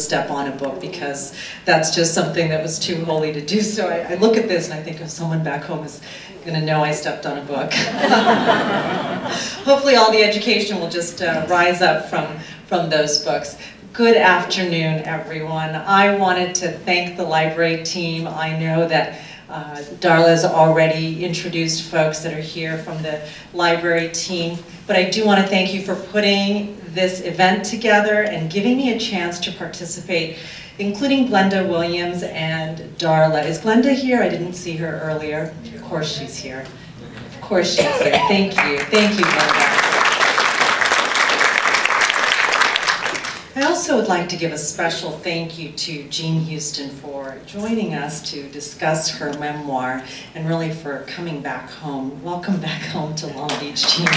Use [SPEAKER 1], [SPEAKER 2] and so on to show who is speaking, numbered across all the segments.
[SPEAKER 1] step on a book, because that's just something that was too holy to do. So I look at this and I think, oh, someone back home is going to know I stepped on a book. Hopefully all the education will just rise up from those books. Good afternoon, everyone. I wanted to thank the library team. I know that Darla's already introduced folks that are here from the library team, but I do want to thank you for putting this event together and giving me a chance to participate, including Glenda Williams and Darla. Is Glenda here? I didn't see her earlier. Of course she's here. Of course she's here. Thank you. Thank you, Glenda. I also would like to give a special thank you to Jean Houston for joining us to discuss her memoir and really for coming back home. Welcome back home to Long Beach, Jean.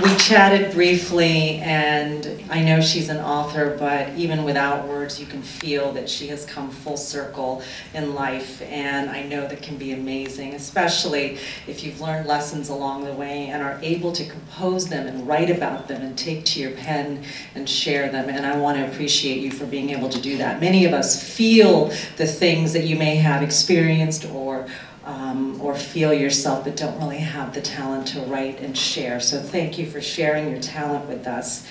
[SPEAKER 1] We chatted briefly, and I know she's an author, but even without words, you can feel that she has come full circle in life, and I know that can be amazing, especially if you've learned lessons along the way and are able to compose them and write about them and take to your pen and share them, and I want to appreciate you for being able to do that. Many of us feel the things that you may have experienced or feel yourself, but don't really have the talent to write and share. So thank you for sharing your talent with us.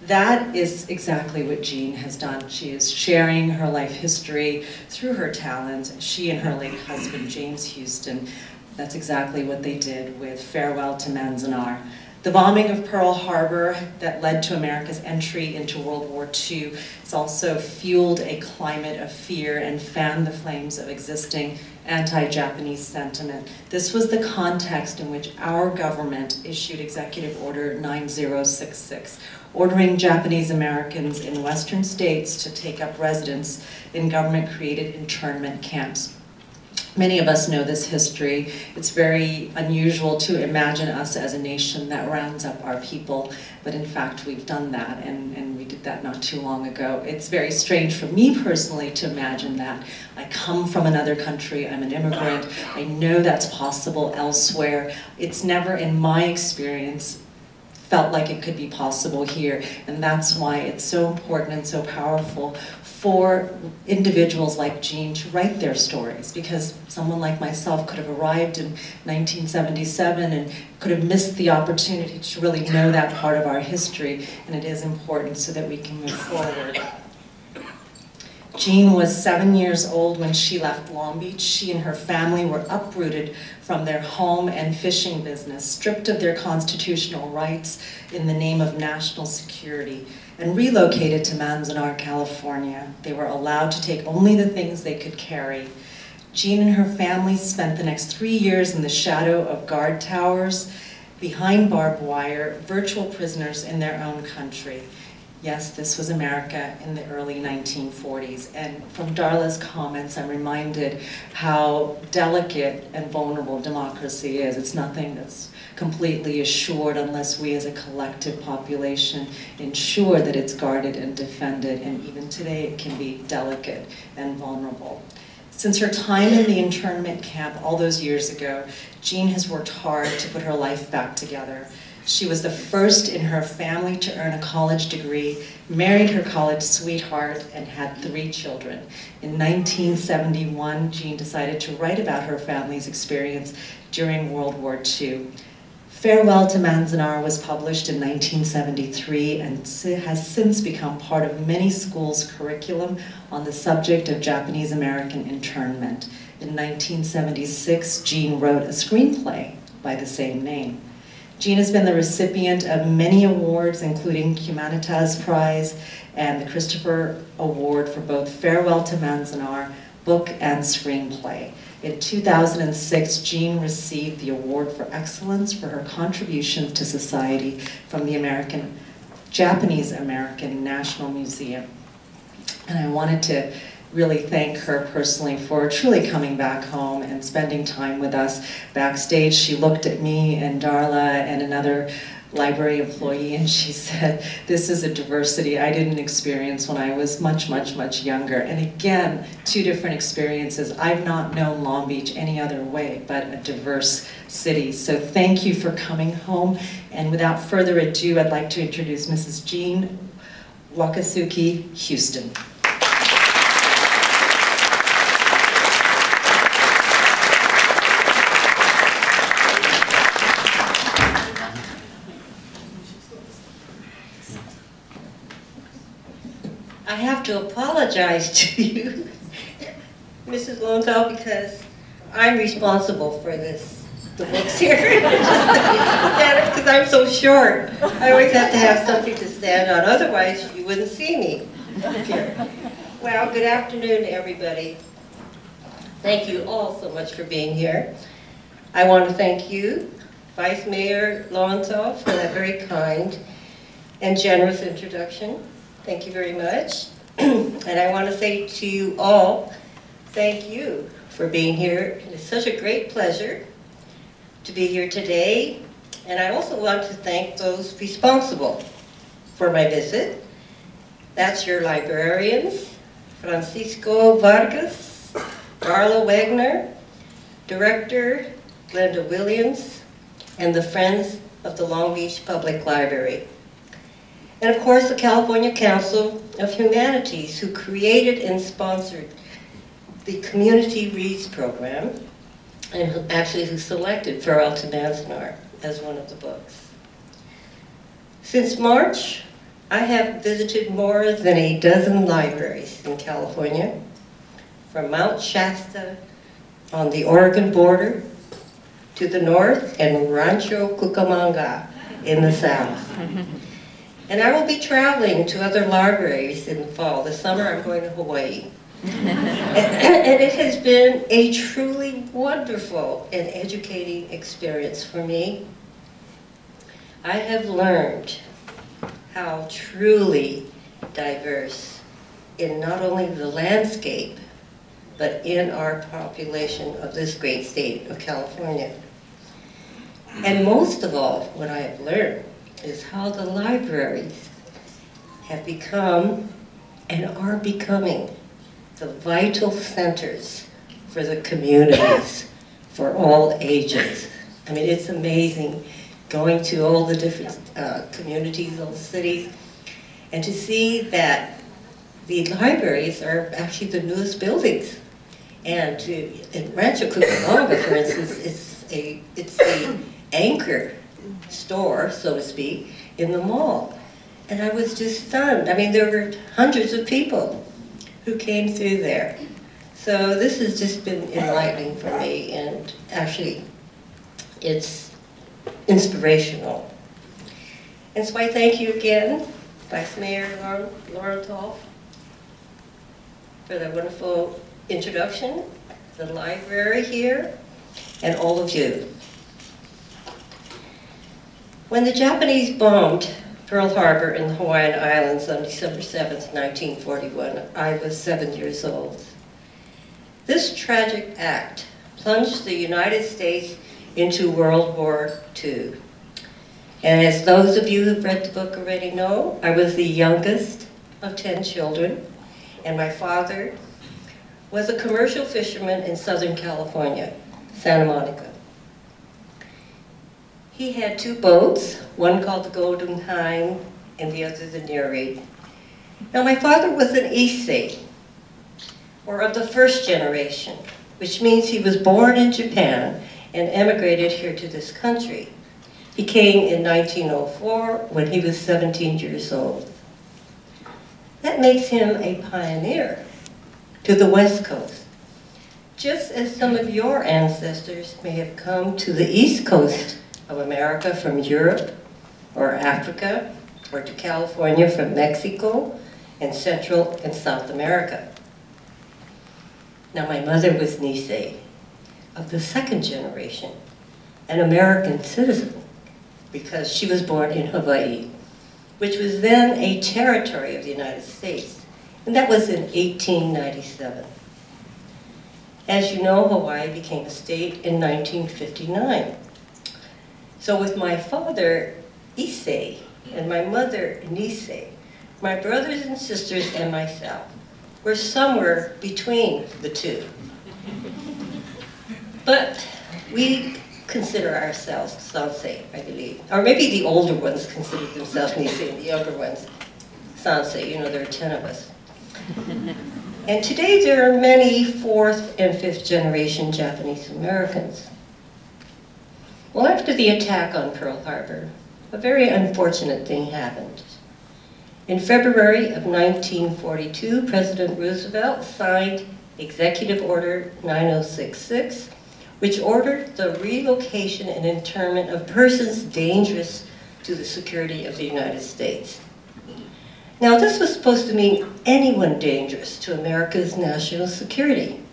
[SPEAKER 1] That is exactly what Jean has done. She is sharing her life history through her talents. She and her late husband, James Houston, that's exactly what they did with Farewell to Manzanar. The bombing of Pearl Harbor that led to America's entry into World War II has also fueled a climate of fear and fanned the flames of existing anti-Japanese sentiment. This was the context in which our government issued Executive Order 9066, ordering Japanese Americans in Western states to take up residence in government-created internment camps. Many of us know this history. It's very unusual to imagine us as a nation that rounds up our people, but in fact we've done that, and we did that not too long ago. It's very strange for me personally to imagine that. I come from another country, I'm an immigrant, I know that's possible elsewhere. It's never, in my experience, felt like it could be possible here, and that's why it's so important and so powerful for individuals like Jean to write their stories, because someone like myself could have arrived in 1977 and could have missed the opportunity to really know that part of our history, and it is important so that we can move forward. Jean was 7 years old when she left Long Beach. She and her family were uprooted from their home and fishing business, stripped of their constitutional rights in the name of national security, and relocated to Manzanar, California. They were allowed to take only the things they could carry. Jean and her family spent the next 3 years in the shadow of guard towers, behind barbed wire, virtual prisoners in their own country. Yes, this was America in the early 1940s, and from Darla's comments, I'm reminded how delicate and vulnerable democracy is. It's nothing that's completely assured unless we as a collective population ensure that it's guarded and defended, and even today it can be delicate and vulnerable. Since her time in the internment camp all those years ago, Jean has worked hard to put her life back together. She was the first in her family to earn a college degree, married her college sweetheart, and had 3 children. In 1971, Jean decided to write about her family's experience during World War II. Farewell to Manzanar was published in 1973 and has since become part of many schools' curriculum on the subject of Japanese American internment. In 1976, Jean wrote a screenplay by the same name. Jean has been the recipient of many awards, including Humanitas Prize and the Christopher Award for both Farewell to Manzanar, book and screenplay. In 2006, Jean received the Award for Excellence for her contributions to society from the Japanese American National Museum. And I wanted to really thank her personally for truly coming back home and spending time with us backstage. She looked at me and Darla and another library employee, and she said, this is a diversity I didn't experience when I was much, much, much younger. And again, two different experiences. I've not known Long Beach any other way but a diverse city. So thank you for coming home. And without further ado, I'd like to introduce Mrs. Jean Wakatsuki Houston.
[SPEAKER 2] I have to apologize to you, Mrs. Lowenthal, because I'm responsible for the books here. Because I'm so short. I always have to have something to stand on, otherwise you wouldn't see me here. Well, good afternoon, everybody. Thank you all so much for being here. I want to thank you, Vice Mayor Lowenthal, for that very kind and generous introduction. Thank you very much. And I want to say to you all, thank you for being here. It's such a great pleasure to be here today. And I also want to thank those responsible for my visit. That's your librarians, Francisco Vargas, Darla Wagner, Director Glenda Williams, and the Friends of the Long Beach Public Library. And of course, the California Council of Humanities, who created and sponsored the Community Reads program, and who selected Farrell to Manazar as one of the books. Since March, I have visited more than a dozen libraries in California, from Mount Shasta on the Oregon border to the north and Rancho Cucamonga in the south. And I will be traveling to other libraries in the fall. This summer I'm going to Hawaii. And it has been a truly wonderful and educating experience for me. I have learned how truly diverse in not only the landscape, but in our population of this great state of California. And most of all, what I have learned is how the libraries have become and are becoming the vital centers for the communities for all ages. I mean, it's amazing going to all the different communities, all the cities, and to see that the libraries are actually the newest buildings. And in Rancho Cucamonga, for instance, it's the anchor store, so to speak, in the mall. And I was just stunned. I mean, there were hundreds of people who came through there. So this has just been enlightening for me, and actually, it's inspirational. And so I thank you again, Vice Mayor Lowenthal, for that wonderful introduction, the library here, and all of you. When the Japanese bombed Pearl Harbor in the Hawaiian Islands on December 7th, 1941, I was 7 years old. This tragic act plunged the United States into World War II. And as those of you who've read the book already know, I was the youngest of 10 children, and my father was a commercial fisherman in Southern California, Santa Monica. He had two boats, one called the Golden Hind and the other the Nereid. Now my father was an Issei, or of the first generation, which means he was born in Japan and emigrated here to this country. He came in 1904 when he was 17 years old. That makes him a pioneer to the West Coast, just as some of your ancestors may have come to the East Coast of America from Europe or Africa, or to California from Mexico and Central and South America. Now my mother was Nisei, of the second generation, an American citizen, because she was born in Hawaii, which was then a territory of the United States, and that was in 1897. As you know, Hawaii became a state in 1959. So with my father, Issei, and my mother, Nisei, my brothers and sisters, and myself were somewhere between the two. But we consider ourselves Sansei, I believe. Or maybe the older ones consider themselves Nisei, and the younger ones Sansei. You know, there are 10 of us. And today there are many 4th and 5th generation Japanese Americans. Well, after the attack on Pearl Harbor, a very unfortunate thing happened. In February of 1942, President Roosevelt signed Executive Order 9066, which ordered the relocation and internment of persons dangerous to the security of the United States. Now, this was supposed to mean anyone dangerous to America's national security.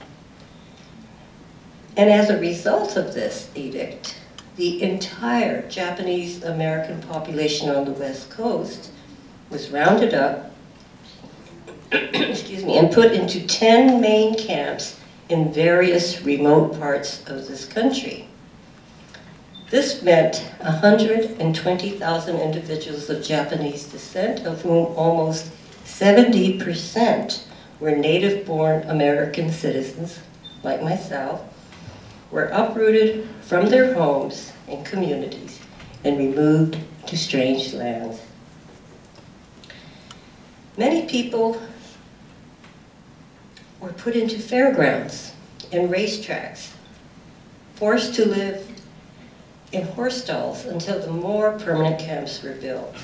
[SPEAKER 2] And as a result of this edict, the entire Japanese American population on the West Coast was rounded up excuse me, and put into 10 main camps in various remote parts of this country. This meant 120,000 individuals of Japanese descent, of whom almost 70% were native-born American citizens, like myself, were uprooted from their homes and communities and removed to strange lands. Many people were put into fairgrounds and racetracks, forced to live in horse stalls until the more permanent camps were built.